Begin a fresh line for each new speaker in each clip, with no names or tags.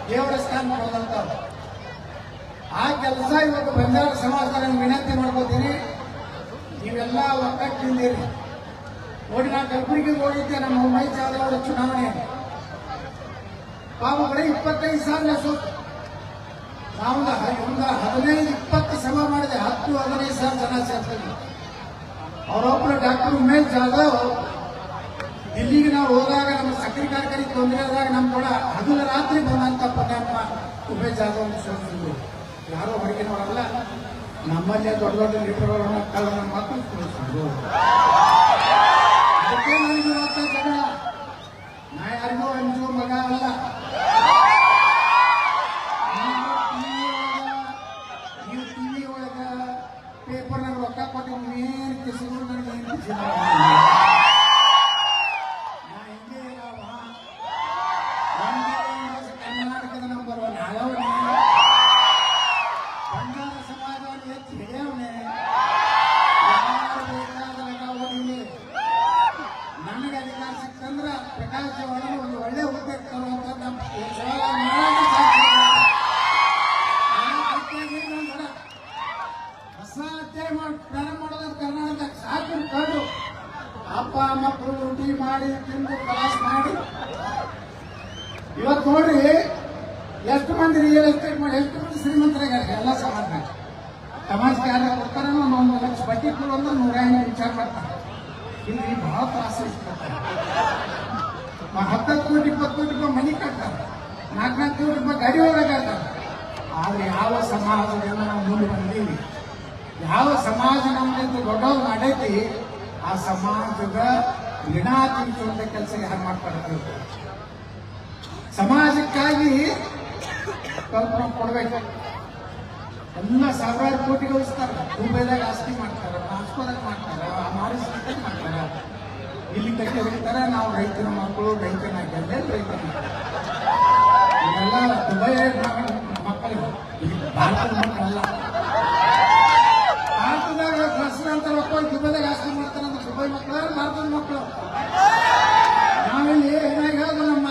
ದೇವರ ಸ್ಥಾನ ಕೊಡೋದಂತ ಆ ಕೆಲಸ ಇವತ್ತು ಬಂಜಾರ ಸಮಾಜದಾಗ ವಿನಂತಿ ಮಾಡ್ಕೋತೀನಿ. ನೀವೆಲ್ಲ ಒಕ್ಕಟ್ಟಿದ್ದೀರಿ. ನೋಡಿ, ನಾನು ಕಲಬುರಗಿಗೆ ಹೋಗಿದ್ದೆ ನಮ್ಮ ಉಮೇಶ್ ಜಾಧವ್ ಅವರ ಚುನಾವಣೆ. ಪಾಪ ಬರೀ 25 ಸಾವಿರ ಸೋತು. ನಾವು ಒಂದು 15-20 ಸಭಾ ಮಾಡಿದೆ. 10-15 ಸಾವಿರ ಜನ ಸೇರ್ತೀವಿ. ಅವರೊಬ್ಬರು ಡಾಕ್ಟರ್ ಉಮೇಶ್ ಜಾಧವ್ ದಿಲ್ಲಿಗೆ ನಾವು ಹೋದಾಗ ನಮ್ಮ ಸಕ್ಕರೆ ಕಾರ್ಖಾನೆ ತೊಂದರೆ ಆದಾಗ ನಮ್ಮ ಕೂಡ ಹಗಲ ರಾತ್ರಿ ಬಂದಂತ ಪುಣ್ಯಾತ್ಮ ಉಮೇಶ್ ಜಾಧವ್ ಸೋತಿದ್ರು. ಯಾರೋ ಹೊರಗೆ ನೋಡಲ್ಲ, ನಮ್ಮಲ್ಲೇ ದೊಡ್ಡ ದೊಡ್ಡ ಲೀಡರ್ಗಳನ್ನ ಕಳ್ಳನ ಮಾತು ತೋರಿಸಿದ್ರು. ಅದಕ್ಕೆ ನನಗೆ ಇವತ್ತ ಜಗಳ. ನಾ ಯಾರಿಗೋ ಅಂಜು ಮಗ ಅಲ್ಲ. ನೀವು ಟಿವಿ ಒಳಗ ಪೇಪರ್ನಾಗ ರೊಕ್ಕ ಕೊಟ್ಟು ಏನು ಕಿಸಿದ್ರು ನನಗೆ ಏನು ಕಿಸಿಲ್ಲ. ನಾ ಹಿಂಗೆ ಕರ್ನಾಟಕದ ನಂಬರ್ 1 ಯಾವ್ಯಾವ ಬಂಜಾರ ಸಮಾಜವನ್ನು ಹೆಚ್ಚು ಹಿಡಿಯವನೆ. ಯಾರು ಬೇಕಾದ್ರೆ ಓದಿಲಿ. ನನಗೆ ಅಧಿಕಾರ ಸಿಕ್ತಂದ್ರ ಪ್ರಕಾಶ್ ಜವಾಹರ್ ಒಂದು ಒಳ್ಳೆ ಹುದ್ದೆ ತರುವಂತ ನಮ್ಮ ಹೊಸ ಅಧ್ಯಾಯ ಪ್ರಾರಂಭ ಮಾಡೋದು ಕರ್ನಾಟಕ ಸಾಕು ಕಾಡು. ಅಪ್ಪ ಮಕ್ಕಳು ಊಟಿ ಮಾಡಿ ತಿಂದು ಕ್ಲಾಸ್ ಮಾಡಿ ಇವತ್ತು ನೋಡ್ರಿ ಎಷ್ಟು ಮಂದಿ ರಿಯಲ್ ಎಸ್ಟೇಟ್ ಮಾಡಿ ಎಷ್ಟು ಮಂದಿ ಶ್ರೀಮಂತರಾಗ್ಯಾರ. ಎಲ್ಲ ಸಮಾಜಕ್ಕೆ ಯಾರು ಕೊಡ್ತಾರ 1 ಲಕ್ಷ ಬಡ್ಡಿ ಕೊಡು ಅಂದ್ರೆ 150 ವಿಚಾರ ಮಾಡ್ತಾರೆ. ಇಲ್ಲಿ ಬಹಳ ತ್ರಾಸ ಇರ್ತಾರೆ. 10 ಕೋಟಿ 20 ಕೋಟಿ ರೂಪಾಯಿ ಮನಿ ಕಟ್ತಾರೆ, 4-4 ಕೋಟಿ ರೂಪಾಯಿ ಗಾಡಿ ಒಳಗಾಡ್ತಾರೆ. ಆದ್ರೆ ಯಾವ ಸಮಾಜದಿಂದ ನಾವು ಮುಂದೆ ಬಂದೀವಿ, ಯಾವ ಸಮಾಜ ನಮ್ಮಿಂದ ದೊಡ್ಡವ್ರು ಮಾಡೈತಿ, ಆ ಸಮಾಜದ ಋಣಾತೀತ ಕೆಲಸ ಯಾರು ಮಾಡ್ತಾರೆ. ಸಮಾಜಕ್ಕಾಗಿ ಕಲ್ಪನೆ ಕೊಡ್ಬೇಕು. ಎಲ್ಲ ಸಾವಿರಾರು ಕೋಟಿ ಗಳಿಸ್ತಾರೆ. ದುಬೈದಾಗ ಆಸ್ತಿ ಮಾಡ್ತಾರೆ, ಮಾಸ್ಕೋದಾಗ ಮಾಡ್ತಾರೆ, ಮಾರಿಸ್ಲಿಕ್ಕೆ ಮಾಡ್ತಾರೆ. ಇಲ್ಲಿ ಕಟ್ಟಿ ಹೊಡಿತಾರೆ. ನಾವು ರೈತರ ಮಕ್ಕಳು, ರೈತನಾಗಿದ್ದೆ ರೈತರ ಇವೆಲ್ಲ ದುಬೈ ಮಕ್ಕಳು, ಭಾರತದ ಮಕ್ಕಳಲ್ಲ. ಭಾರತದಾಗ ಪ್ರಶ್ನೆ ಅಂತ ಮಕ್ಕಳು ದುಬೈದಾಗ ಆಸ್ತಿ ಮಾಡ್ತಾರೆ ಅಂದ್ರೆ ದುಬೈ ಮಕ್ಕಳು ಭಾರತದ ಮಕ್ಕಳು. ನಾವಿಲ್ಲಿ ಏನಾಗಿ ಹೇಳೋದು, ನಮ್ಮ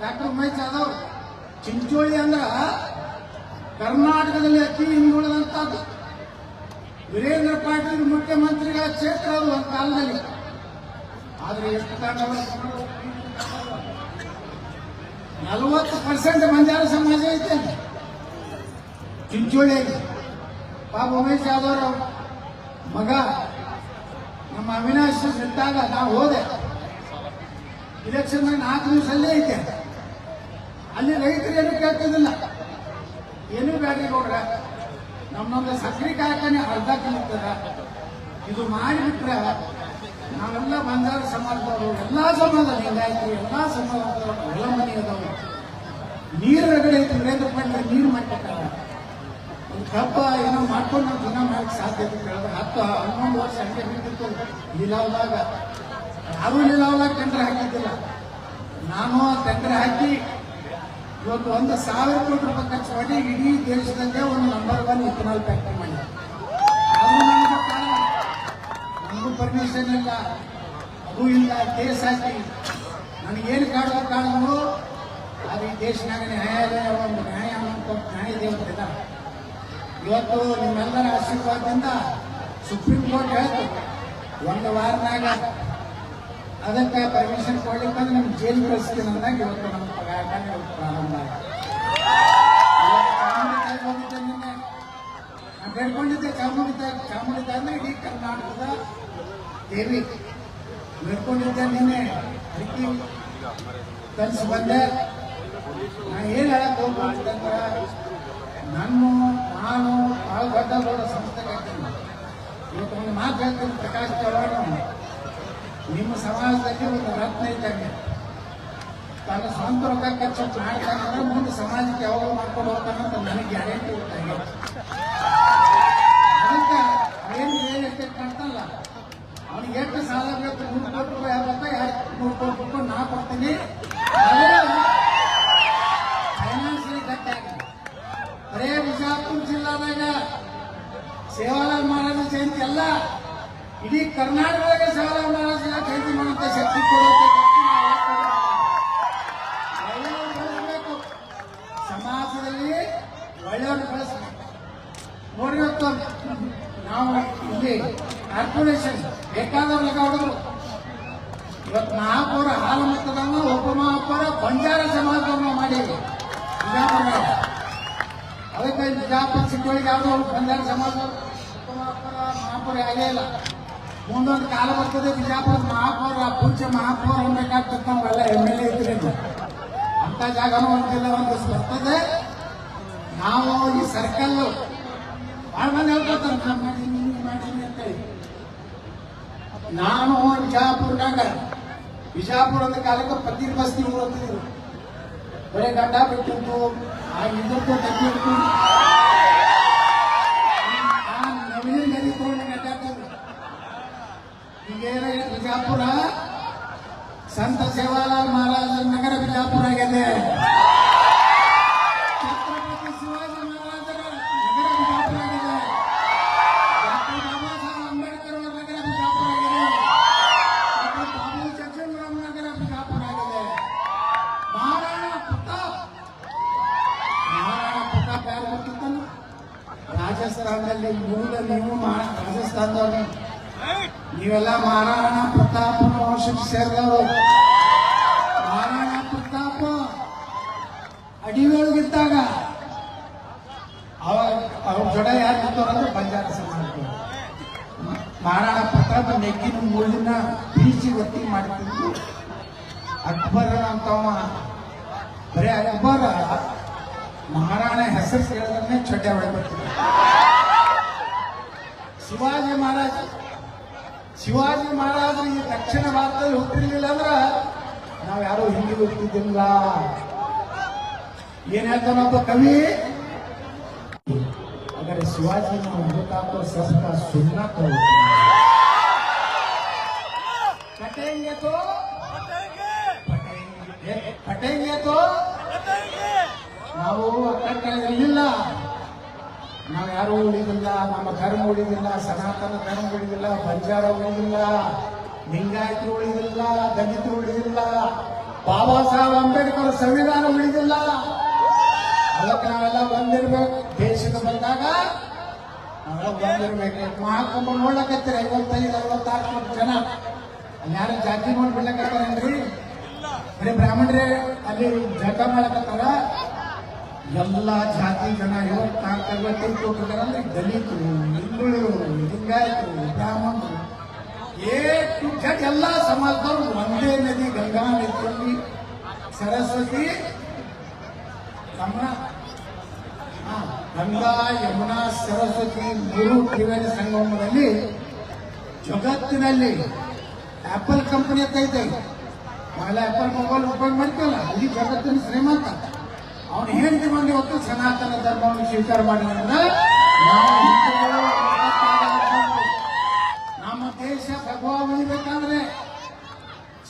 ಡಾಕ್ಟರ್ ಉಮೇಶ್ ಜಾಧವ್ ಚಿಂಚೋಳಿ ಅಂದ್ರ ಕರ್ನಾಟಕದಲ್ಲಿ ಅತಿ ಹಿಂದುಳಿದಂತದ್ದು. ವೀರೇಂದ್ರ ಪಾಟೀಲ್ ಮುಖ್ಯಮಂತ್ರಿಗಳ ಕ್ಷೇತ್ರ ಅದು ಒಂದು ಕಾಲದಲ್ಲಿ. ಆದ್ರೆ ಎಷ್ಟು 40% ಬಂಜಾರ ಸಮಾಜ ಐತೆ ಚಿಂಚೋಳಿಯಾಗಿ. ಪಾಪ ಉಮೇಶ್ ಜಾಧವ್ ಮಗ ನಮ್ಮ ಅವಿನಾಶ್ ನಿಂತಾಗ ನಾವು ಹೋದೆ. ಇಲೆಕ್ಷನ್ 4 ದಿವಸ ಅಲ್ಲೇ ಐತೆ. ಅಲ್ಲಿ ರೈತರು ಏನು ಕೇಳ್ತಿದ್ದಿಲ್ಲ, ಏನೂ ಬ್ಯಾಡ್ರಿ ನೋಡ್ರ, ನಮ್ಮೊಂದು ಸಕ್ಕರೆ ಕಾರ್ಖಾನೆ ಅರ್ಧ ಕಿಲೋಮೀಟರ್ ಇದು ಮಾಡಿಬಿಟ್ರೆ ನಾವೆಲ್ಲ ಬಂಜಾರ ಸಮಾಜದವರು, ಎಲ್ಲಾ ಸಮಾಜ ಲಿಂಗಾಯತರು, ಎಲ್ಲಾ ಸಮಾಜದವರು ಎಲ್ಲ ಮನೆ ಅದಾವ. ನೀರು ರಗಡೆ ಐತಿ. ವೀರೇಂದ್ರ ಪಾಟೀಲ್ ನೀರು ಮಾಡ್ಕೊಟ್ಟಾರ. ಒಂದು ಕಬ್ಬ ಏನೋ ಮಾಡ್ಕೊಂಡು ನಾವು ಜನ ಮಾಡಕ್ಕೆ ಸಾಧ್ಯತೆ ಕೇಳಿದ್ರೆ 10-11 ವರ್ಷ ಹಂಗೆ ನಿಂತಿತ್ತು. ಲೀಲಾವ್ದಾಗ ಯಾರೂ ಲೀಲಾವ್ದಾಗ ಟೆಂಡರ್ ಹಾಕಿದ್ದಿಲ್ಲ. ನಾನು ಟೆಂಡರ್ ಹಾಕಿ ಇವತ್ತು 1,000 ಕೋಟಿ ರೂಪಾಯಿ ಖರ್ಚು ಮಾಡಿ ಇಡೀ ದೇಶದಂಗೆ ಒಂದು ನಂಬರ್ 1 ಇಥನಾಲ್ ಫ್ಯಾಕ್ಟರಿ ಮಾಡಿ. ನನಗೂ ಪರ್ಮಿಷನ್ ಇಲ್ಲ, ಅದು ಇಲ್ಲ. ಕೇಸ್ ಹಾಕಿ ನನಗೇನು ಕಾಣೋ ಅದು ಈ ದೇಶನಾಗ ನ್ಯಾಯಾಲಯ ಒಂದು ನ್ಯಾಯ ಅಂತ ನ್ಯಾಯ ದೇವರಿಲ್ಲ. ಇವತ್ತು ನಿಮ್ಮೆಲ್ಲರ ಆಶೀರ್ವಾದದಿಂದ ಸುಪ್ರೀಂ ಕೋರ್ಟ್ ಹೇಳ್ತು 1 ವಾರನಾಗ ಅದಕ್ಕೆ ಪರ್ಮಿಷನ್ ಕೊಡ್ಲಿಕ್ಕಂದ್ರೆ ನಮ್ಗೆ ಜೈಲು ಕಳಿಸ್ತೀನಿ ಅಂದಾಗ ಇವತ್ತು ನಮ್ಮ ಕಾರ್ಖಾನೆ ಪ್ರಾರಂಭ ಆಗಿದೆ. ಹೋಗಿದ್ದೆ ನಿನ್ನೆ ನಾನು ಬೇಡ್ಕೊಂಡಿದ್ದೆ. ಚಾಮುಂಡಿ ಅಂದ್ರೆ ಇಡೀ ಕರ್ನಾಟಕದ ದೇವಿ ಬೇಡ್ಕೊಂಡಿದ್ದೆ. ನಿನ್ನೆ ಅಡಿಕೆ ಕಲಿಸಿ ಬಂದೆ. ನಾನು ಏನು ಹೇಳಕ್ ಹೋಗ್ಬಿಟ್ಟಿದ್ದಂದ್ರೆ, ನಾನು ಭಾಳ ದೊಡ್ಡ ಸಂಸ್ಥೆಗೆ ಹಾಕ್ತೀನಿ. ಇವತ್ತು ಒಂದು ಮಾತು ಹೇಳ್ತೀನಿ, ಪ್ರಕಾಶ್ ಜವಾಹರ್ ನಿಮ್ಮ ಸಮಾಜದಲ್ಲಿ ಒಂದು ರತ್ನ ಇದ್ದಂಗೆ. ತನ್ನ ಸ್ವಂತ ರೊಕ್ಕ ಖರ್ಚು ಮಾಡ್ತಾನಂದ್ರೆ ಮುಂದೆ ಸಮಾಜಕ್ಕೆ ಯಾವಾಗ ಮಾಡ್ಕೊಂಡು ಹೋಗ್ತಾನಂತ ನನಗೆ ಗ್ಯಾರಂಟಿ ಗೊತ್ತಾಗಿ. ಅದಕ್ಕೆ ಏನು ರಿಯಲ್ ಎಸ್ಟೇಟ್ ಮಾಡ್ತಾನಲ್ಲ, ಅವನಿಗೆ ಎಷ್ಟು ಸಾಲ ಬೇಕು, 100 ಕೋಟಿ ರೂಪಾಯಿ ಆಗುತ್ತೆ, 200 ಕೋಟಿ ರೂಪಾಯಿ ನಾ ಕೊಡ್ತೀನಿ. ಫೈನಾನ್ಸಿಯಲಿ ಗಟ್ಟಿ ಆಗಿದೆ. ಬರೇ ಬಿಜಾಪುರ ಜಿಲ್ಲಾದಾಗ ಸೇವಾಲಾಲ್ ಮಹಾರಾಜ ಜಯಂತಿ ಅಲ್ಲ, ಇಡೀ ಕರ್ನಾಟಕದಾಗ ಸೇವಾಲಾಲ್ ಮಹಾರಾಜ ಜಯಂತಿ ಮಾಡುವಂತ ಶಕ್ತಿ ಕೊಡುವಂತ ಕಾರ್ಪೊರೇಷನ್ ಬೇಕಾದವ್ರಿಗೆ ಹೊಡೆದ್ರು. ಇವತ್ತು ಮಹಾಪೌರ ಹಾಲ ಮತದಾನ ಉಪಮಹಾಪೌರ ಬಂಜಾರ ಸಮಾಜವನ್ನು ಮಾಡೀವಿ ಬಿಜಾಪುರ. ಅದಕ್ಕೆ ಬಿಜಾಪುರ ಸಿಕ್ಕಳಿಗೆ ಯಾವುದು ಬಂಜಾರ ಸಮಾಜ ಉಪಮಹಾಪೌರ ಮಹಾಪೌರ ಆಗೇ ಇಲ್ಲ. ಮುಂದೊಂದು ಕಾಲ ಬರ್ತದೆ ಬಿಜಾಪುರದ ಮಹಾಪೌರ ಪೂಜ್ಯ ಮಹಾಪೌರ ಬೇಕಾಗ್ತದೆ. ನಾವೆಲ್ಲ MLA ಇದ್ರೇನು ಅಂತ ಜಾಗನೂ ಒಂದಿಲ್ಲ ಒಂದಿಷ್ಟು ಬರ್ತದೆ. ನಾವು ಈ ಸರ್ಕಲ್ ಭಾಳ ಮಂದಿ ಹೇಳ್ಕೊತಾರೆ ನಾನು ಮಾಡೀನಿ ಮಾಡೀನಿ ಅಂತೇಳಿ. ನಾನು ಬಿಜಾಪುರದ ಕಾಲಕ್ಕೆ ಪತ್ತಿ ಬಸ್ತಿ ಓದ್ತಿದ್ರು. ಬರೀ ಗಡ್ಡ ಬಿಟ್ಟಿದ್ದು ಆ ಇದ್ದದ್ದು ತಗ್ಗಿಟ್ಟು ನವೀನ ನದಿ ತಗೊಂಡು ಗಡ್ಡ. ಈಗೇನ ಬಿಜಾಪುರ ಸಂತ ಸೇವಾಲಾಲ್ ಮಹಾರಾಜ ನಗರ ಬಿಜಾಪುರ ಆಗಿದೆ. ಛತ್ರಪತಿ ಶಿವಾಜಿ ಮಹಾರಾಜರ ನಗರ ಬಿಜಾಪುರ ಆಗಿದೆ. ಡಾಕ್ಟರ್ ಬಾಬಾ ಸಾಹೇಬ್ ಅಂಬೇಡ್ಕರ್ ಅವರ ನಗರ ಬಿಜಾಪುರ ಆಗಿದೆ. ಡಾಕ್ಟರ್ ಬಾಬು ಜಗಜೀವನರಾಮ್ ನಗರ ಬಿಜಾಪುರ ಆಗಿದೆ. ಮಹಾರಾಣಾ ಪ್ರತಾಪ್ ಯಾರು ಗೊತ್ತಿತ್ತಲ್ಲ? ರಾಜಸ್ಥಾನದಲ್ಲಿ ಮೂಲ ನೀವು ರಾಜಸ್ಥಾನದವರು ನೀವೆಲ್ಲ ಮಹಾರಾಣಾ ಪ್ರತಾಪನ ವಂಶಕ್ಕೆ ಸೇರಿದವರು. ಮಹಾರಾಣಾ ಪ್ರತಾಪ ಅಡಿಯೊಳಗಿದ್ದಾಗ ಅವ್ರ ಜೊತೆ ಯಾರು ನಿಂತವ್ರಂದ್ರೆ ಬಂಜಾರ ಸಮಾಜ. ಮಹಾರಾಣಾ ಪ್ರತಾಪ ನೆಗ್ಗಿನ ಮುಳ್ಳಿನ ಬೀಚಿ ಒತ್ತಿ ಮಾಡ್ತಿದ್ರು. ಅಕ್ಬರ ಅಂತವ ಬರೀ ಅಕ್ಬರ ಮಹಾರಾಣ ಹೆಸರು ಕೇಳಿದ್ರೆ ಚೊಟ್ಟೆ ಹೊಡೆದ್ಬಿಡ್ತಿದ್ರು. ಶಿವಾಜಿ ಮಹಾರಾಜರು ಈ ದಕ್ಷಿಣ ಭಾರತದಲ್ಲಿ ಹುಟ್ಟಿರ್ಲಿಲ್ಲ ಅಂದ್ರ ನಾವ್ ಯಾರು ಹಿಂದಿ ಹುಟ್ಟಿದ್ದಿಲ್ಲ. ಏನ್ ಹೇಳ್ತಾನೊಬ್ಬ ಕವಿ, अगर शिवाजी ने होता तो सबका सुनना तो कटेंगे तो कटेंगे तो ನಾವು ಒಕ್ಕಟ್ಟಿಲ್ಲ. ನಾವು ಯಾರು ಉಳಿದಿಲ್ಲ, ನಮ್ಮ ಧರ್ಮ ಉಳಿದಿಲ್ಲ, ಸನಾತನ ಧರ್ಮ ಉಳಿದಿಲ್ಲ, ಬಂಜಾರ ಉಳಿದಿಲ್ಲ, ಲಿಂಗಾಯತರು ಉಳಿದಿಲ್ಲ, ದಲಿತರು ಉಳಿದಿಲ್ಲ, ಬಾಬಾ ಸಾಹೇಬ್ ಅಂಬೇಡ್ಕರ್ ಸಂವಿಧಾನ ಉಳಿದಿಲ್ಲ. ಅದಕ್ಕೆ ನಾವೆಲ್ಲ ಬಂದಿರ್ಬೇಕು. ದೇಶದ ಬಂದಾಗ ನಾವೆಲ್ಲ ಬಂದಿರ್ಬೇಕು. ಮಹಾಕುಂಭ ನೋಡ್ಲಕತ್ತೀರಿ 55-56 ಜನ ಅಲ್ಲಿ ಯಾರು ಜಾತಿ ನೋಡಿ ಬಿಡ್ಲಕತ್ತಾರೇನ್ರಿ? ಬರೀ ಬ್ರಾಹ್ಮಣರೇ ಅಲ್ಲಿ ಜಗ ಮಾಡಕತ್ತಾರ. ಎಲ್ಲ ಜಾತಿ ಜನ 54-55 ಕೊಟ್ಟಿದ್ದಾರೆ. ಅಂದ್ರೆ ದಲಿತರು, ಹಿಂದುಳಿದರು, ಲಿಂಗಾಯತರು, ಬ್ರಾಹ್ಮಣರು ಎಲ್ಲ ಸಮಾಜದವರು ಒಂದೇ ನದಿ ಗಂಗಾ ನದಿಯಲ್ಲಿ ಸರಸ್ವತಿ ಗಂಗಾ ಯಮುನಾ ಸರಸ್ವತಿ 3 ತ್ರಿವೇಣಿ ಸಂಗಮದಲ್ಲಿ ಜಗತ್ತಿನಲ್ಲಿ ಆಪಲ್ ಕಂಪನಿ ಅಂತ ಐತೆ. ನಾವೆಲ್ಲ ಆಪಲ್ ಮೊಬೈಲ್ ಉಪಯೋಗ ಮಾಡ್ತೀವಲ್ಲ, ಅಲ್ಲಿ ಜಗತ್ತಿನ ಶ್ರೀಮಂತ. ಅವನು ಹೇಳಿದ ಮಂದಿ ಹೊತ್ತು ಸನಾತನ ಧರ್ಮವನ್ನು ಸ್ವೀಕಾರ ಮಾಡಿದ್ರೆ ನಾವು ಹಿಂದೂಗಳು ನಮ್ಮ ದೇಶ ಭಗವಾ ಉಳಿಬೇಕಂದ್ರೆ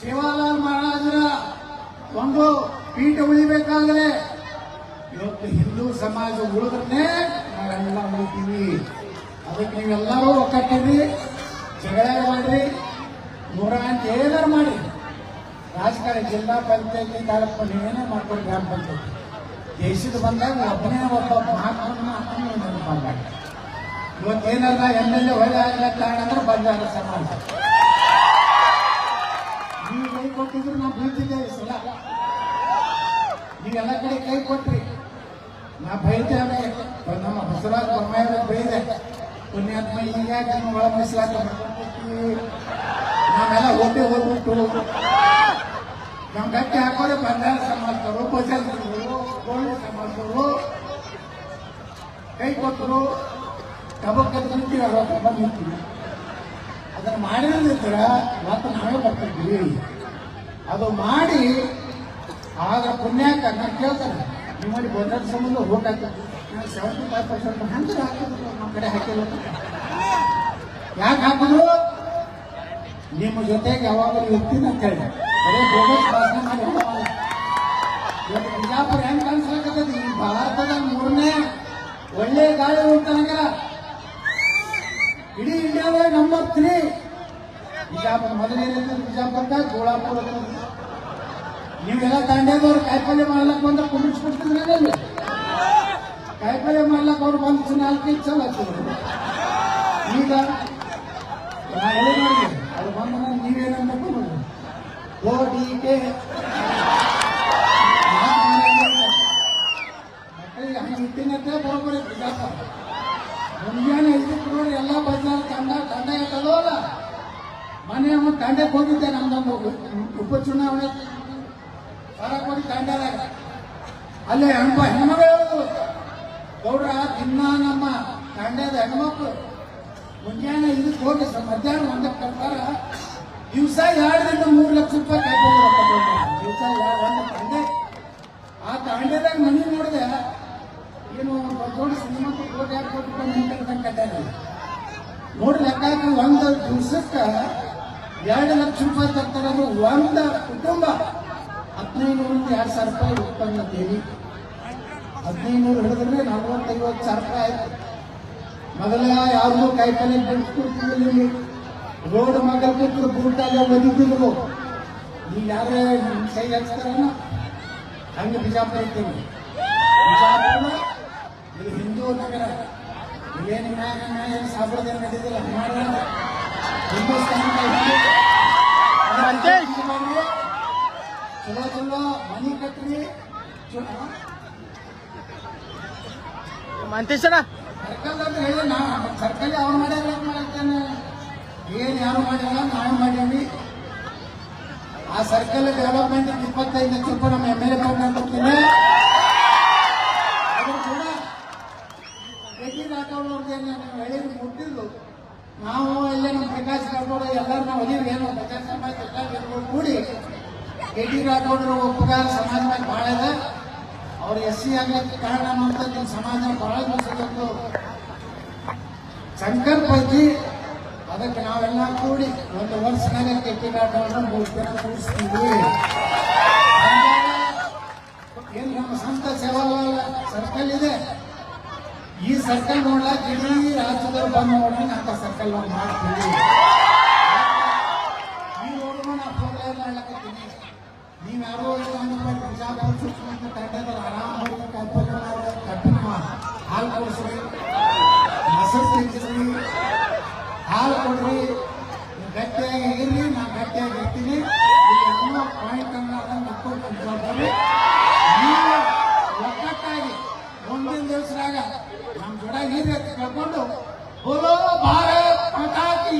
ಸೇವಾಲಾಲ್ ಮಹಾರಾಜರ ಒಂದು ಪೀಠ ಉಳಿಬೇಕಾದ್ರೆ ಇವತ್ತು ಹಿಂದೂ ಸಮಾಜ ಉಳಿದ್ರೆ ನಾವೆಲ್ಲ ಉಳಿತೀವಿ. ಅದಕ್ಕೆ ನೀವೆಲ್ಲರೂ ಒಕ್ಕಟ್ಟಿರಿ, ಜಗಳ ಮಾಡ್ರಿ, ನೂರಾಂತ ಏನಾರು ಮಾಡಿ. ರಾಜಕಾರಣ ಜಿಲ್ಲಾ ಪಂಚಾಯತಿ ತಾಲೂಕು ನೀವೇನೇ ಮಾಡ್ಕೊಂಡು ಗ್ರಾಮ ಪಂಚಾಯತಿ ದೇಶದ ಬಂದಾಗ ಒಬ್ಬನೇ ಒಬ್ಬ ಮಹಾತ್ಮನ ನೆನಪಾಗ. ಇವತ್ತೇನಲ್ಲ MLA ಹೊಳೆ ಆಗಲ್ಲ ಕಾರಣ ಅಂದ್ರೆ ಬಂಜಾರ ಸಮಾಜ. ನೀವು ಕೈ ಕೊಟ್ಟಿದ್ರು ನಾವು ಬೀಳ್ತಿದ್ದೆ ಈ ಸಲ. ನೀವೆಲ್ಲ ಕಡೆ ಕೈ ಕೊಟ್ರಿ. ನಾ ಬೈದೆ, ನಮ್ಮ ಬಸವರಾಜ ಬೊಮ್ಮಾಯಿ ಬೈದೆ, ಪುಣ್ಯಾತ್ಮ ಹೀಗಾಗಿ ನೀವು ಒಳ ಮೀಸಲಾತ ನಾವೆಲ್ಲ ಹೋಗ್ಬಿಟ್ಟು ನಮ್ಮ ಗಟ್ಟಿ ಹಾಕೋರೆ ಬಂಜಾರ ಸಮಾಜದವರು, ಬಜಾರ್ದವರು, ಗೋಳಿ ಸಮಾಜದವರು ಕೈ ಕೊಟ್ಟರು. ಕಬಕ್ಕದ್ದು ನಿಂತೀವಿ, ಅವಾಗ ನಿಂತೀವಿ. ಅದನ್ನು ಮಾಡಿದ್ರೆ ಮತ್ತೆ ನಾವೇ ಬರ್ತಿದ್ವಿ. ಅದು ಮಾಡಿ ಆಗ ಪುಣ್ಯಾಕ ನಾನು ಕೇಳ್ತಾರೆ, ನಿಮ್ಮಲ್ಲಿ ಗೊಂದಲ ಸಂಬಂಧ ಹೋಗಾಗ್ತದೆ. ನಾನು 75% ಹಂಗೆ ಹಾಕಿದ್ರು, ನಮ್ಮ ಕಡೆ ಹಾಕಿಲ್ಲ. ಯಾಕೆ ಹಾಕಿದ್ರು? ನಿಮ್ಮ ಜೊತೆಗೆ ಯಾವಾಗಲೂ ಇರ್ತೀನಿ ಅಂತ ಹೇಳಿ ಅದೇ ಬೋಗಸ್ ಭಾಷಣ ಮಾಡಿ ಹೋಗಲ್ಲ. ಇವತ್ತು ಬಿಜಾಪುರ ಹೆಂಗ್ ಕಾಣಿಸ್ಲಾಕತ್ತದ? ಈ ಭಾರತದ 3ನೇ ಒಳ್ಳೆ ಗಾಳಿ ಉಂಟ ನಗರ, ಇಡೀ ಇಂಡಿಯಾದ ನಂಬರ್ 3 ಬಿಜಾಪುರ. ಮೊದಲೇನಿದೆ ಬಿಜಾಪುರದ ಗೋಳಾಪುರ. ನೀವೆಲ್ಲ ದಾಂಡ್ಯದವ್ರು ಕಾಯಿಪಲ್ಯ ಮಾಡ್ಲಕ್ ಬಂದ್ರೆ ಕುಂಡಿಸ್ಬಿಡ್ತಿದ್ರೆ ಅಲ್ಲಿ ಕಾಯಿಪಲ್ಯ ಮಾಡ್ಲಕ್ ಅವ್ರು ಬಂದು 4-5 ಸಲ ಹಚ್ಚಿದ್ರು. ಈಗ ಅದು ಬಂದ ನೀವೇನಂತ ಓಡಿಕೆ ಮಕ್ಕಳಿಗೆ ಹಂಗೆ ಇಟ್ಟಿನತ್ತೆ ಬರೋಬ್ಬರಿ ಮುಂಜಾನೆ ಇದಕ್ಕೆ ನೋಡಿ ಎಲ್ಲ ಬಜಾರ್ ತಂಡ ಇಟ್ಟದಲ್ಲ ಮನೆ ತಂಡಕ್ಕೆ ಹೋಗಿದ್ದೆ ನಮ್ದೊಂದು ಉಪಚುನಾವಣೆ ಹೊರಕೋಡಿ ತಂಡದಾಗ ಅಲ್ಲೇ ಹೆಣ್ಮಗಳು ಗೌಡ್ರ ದಿನ ನಮ್ಮ ತಂಡದ ಹೆಣ್ಮಕ್ಳು ಮುಂಜಾನೆ ಇದಕ್ಕೆ ಹೋಗಿ ಮಧ್ಯಾಹ್ನ ಒಂದಕ್ಕೆ ಬರ್ತಾರ ದಿವಸ 2 3 ಲಕ್ಷ ರೂಪಾಯಿ ಕೈಕೊಂಡು ದಿವಸ ಒಂದು ತಂಡೆ ಆ ತಾಂಡ್ಯದಾಗ ಮನೆ ನೋಡಿದೆ ಏನು ದೊಡ್ಡ ಶ್ರೀಮಂತ ಕೋಟಿ 2 ಕೋಟಿ ರೂಪಾಯಿ ಮನೆ ಕಟ್ಟಂಗೆ ಕಟ್ಟಾರ ನೋಡಿ ಲೆಕ್ಕ ಒಂದು ದಿವಸಕ್ಕೆ 2 ಲಕ್ಷ ರೂಪಾಯಿ ತರ್ತಾರೆ ಒಂದು ಕುಟುಂಬ 1500-2000 ರೂಪಾಯಿ ಉತ್ಪನ್ನ ದೇವಿ 1500 ಹಿಡಿದ್ರೆ 40-50 ಸಾವಿರ ರೂಪಾಯಿ ಆಯ್ತು. ಮೊದಲ ಯಾವ್ದು ಕಾಯಿಪಲ್ಲೆ ಬೆಳೆಸ್ಕೊಡ್ತಿದ್ದಿಲ್ಲ ರೋಡ್ ಮಗಲ್ ಕೂತ್ರು ಬೂಟಾಗ ಒದಿದ್ರು ಈಗ ಯಾರೇ ಕೈ ಹಚ್ತಾರ ಹಂಗೆ ಬಿಜಾಪುರ ಇರ್ತೀವಿ ಬಿಜಾಪುರ ಇದು ಹಿಂದೂ ನಗರ ಇಲ್ಲೇನು ನ್ಯಾಯ ಸಾಬ್ರದ ನಡೀತಿಲ್ಲ ಚಲೋ ಚಲೋ ಮನಿ ಕಟ್ರಿ ಸರ್ಕಲ್ ಅಂತ ಹೇಳಿ ನಾ ಸರ್ಕಲ್ ಅವ್ರು ಮಾಡ್ಯಾರ ಮಾಡ್ತೇನೆ ಏನ್ ಯಾರು ಮಾಡಿಲ್ಲ ನಾವು ಮಾಡೀವಿ ಆ ಸರ್ಕಲ್ ಡೆವಲಪ್ಮೆಂಟ್ 25 ಲಕ್ಷ ರೂಪಾಯಿ ನಮ್ಮ MLA ಕೊಡ್ತೀನಿ ಅದು ಕೂಡ ರಾಠೋಡ್ ಹೇಳಿ ಮುಟ್ಟಿದ್ದು ನಾವು ಇಲ್ಲೇ ನಮ್ಮ ಪ್ರಕಾಶ್ ರಾಠೋಡ್ ಎಲ್ಲರೂ ನಾವು ಅದೀವಿ ಏನೋ ಪ್ರಕಾಶ್ ಸಮಾಜ ಎಲ್ಲ ಕೂಡಿ ರಾಠೋಡ್ರ ಉಪಕಾರ ಸಮಾಜ ಮೇಲೆ ಭಾಳ ಇದೆ ಅವ್ರು SC ಆಗ್ಲಿಕ್ಕೆ ಕಾರಣ ಅಂತ ನಿಮ್ಮ ಸಮಾಜ ಬಹಳ ದಿವಸದೊಂದು ಸಂಕಲ್ಪ ಅದಕ್ಕೆ ನಾವೆಲ್ಲ ಕೂಡಿ ಒಂದು ವರ್ಷನಾಗ ರಾಠೋಡ್ರ 3 ದಿನ ಕೂಡಿಸ್ತೀವಿ ಏನು ನಮ್ಮ ಸ್ವಂತ ಸೇವಾ ಸರ್ಕಲ್ ಇದೆ ಈ ಸರ್ಕಲ್ ನೋಡ್ಲಾಕ ಇಡೀ ರಾಜ್ಯದವ್ರು ಬಂದು ನೋಡ್ರಿ ಅಂತ ಸರ್ಕಲ್ ನಾವು ಮಾಡ್ತೀವಿ ಈ ರೋಡ್ನು ನಾ ಪ್ರೋಗ್ರಾಮ್ ಮಾಡ್ಲಕತ್ತೀನಿ ನೀವು ಯಾರೋ ಬಿಜಾಪುರ ಸುತ್ತಮುತ್ತ ತಂಡದ ಆರಾಮ ಕಬ್ಬಿನ ಹಾಲು ಕೊಡಿಸ್ರಿ ಮೊಸರು ತಿನ್ನಿಸ್ರಿ ಹಾಲು ಕೊಡ್ರಿ ಗಟ್ಟಿಯಾಗಿ ಇರ್ರಿ ನಾ ಗಟ್ಟಿಯಾಗಿ ಇರ್ತೀನಿ ಇಲ್ಲಿ ಅನ್ನೋ ಪಾಯಿಂಟ್ ಅನ್ನ ಅದನ್ನು ಇಟ್ಕೊಂಡು ನೀವು ಒಕ್ಕಟ್ಟಾಗಿ ಮುಂದಿನ ದಿವಸದಾಗ ನಮ್ಮ ಜೊಡ ಹಿರಿಯ ಕೇಳ್ಕೊಂಡು ಬೋಲೋ ಭಾರತ್ ಮಾತಾ ಕಿ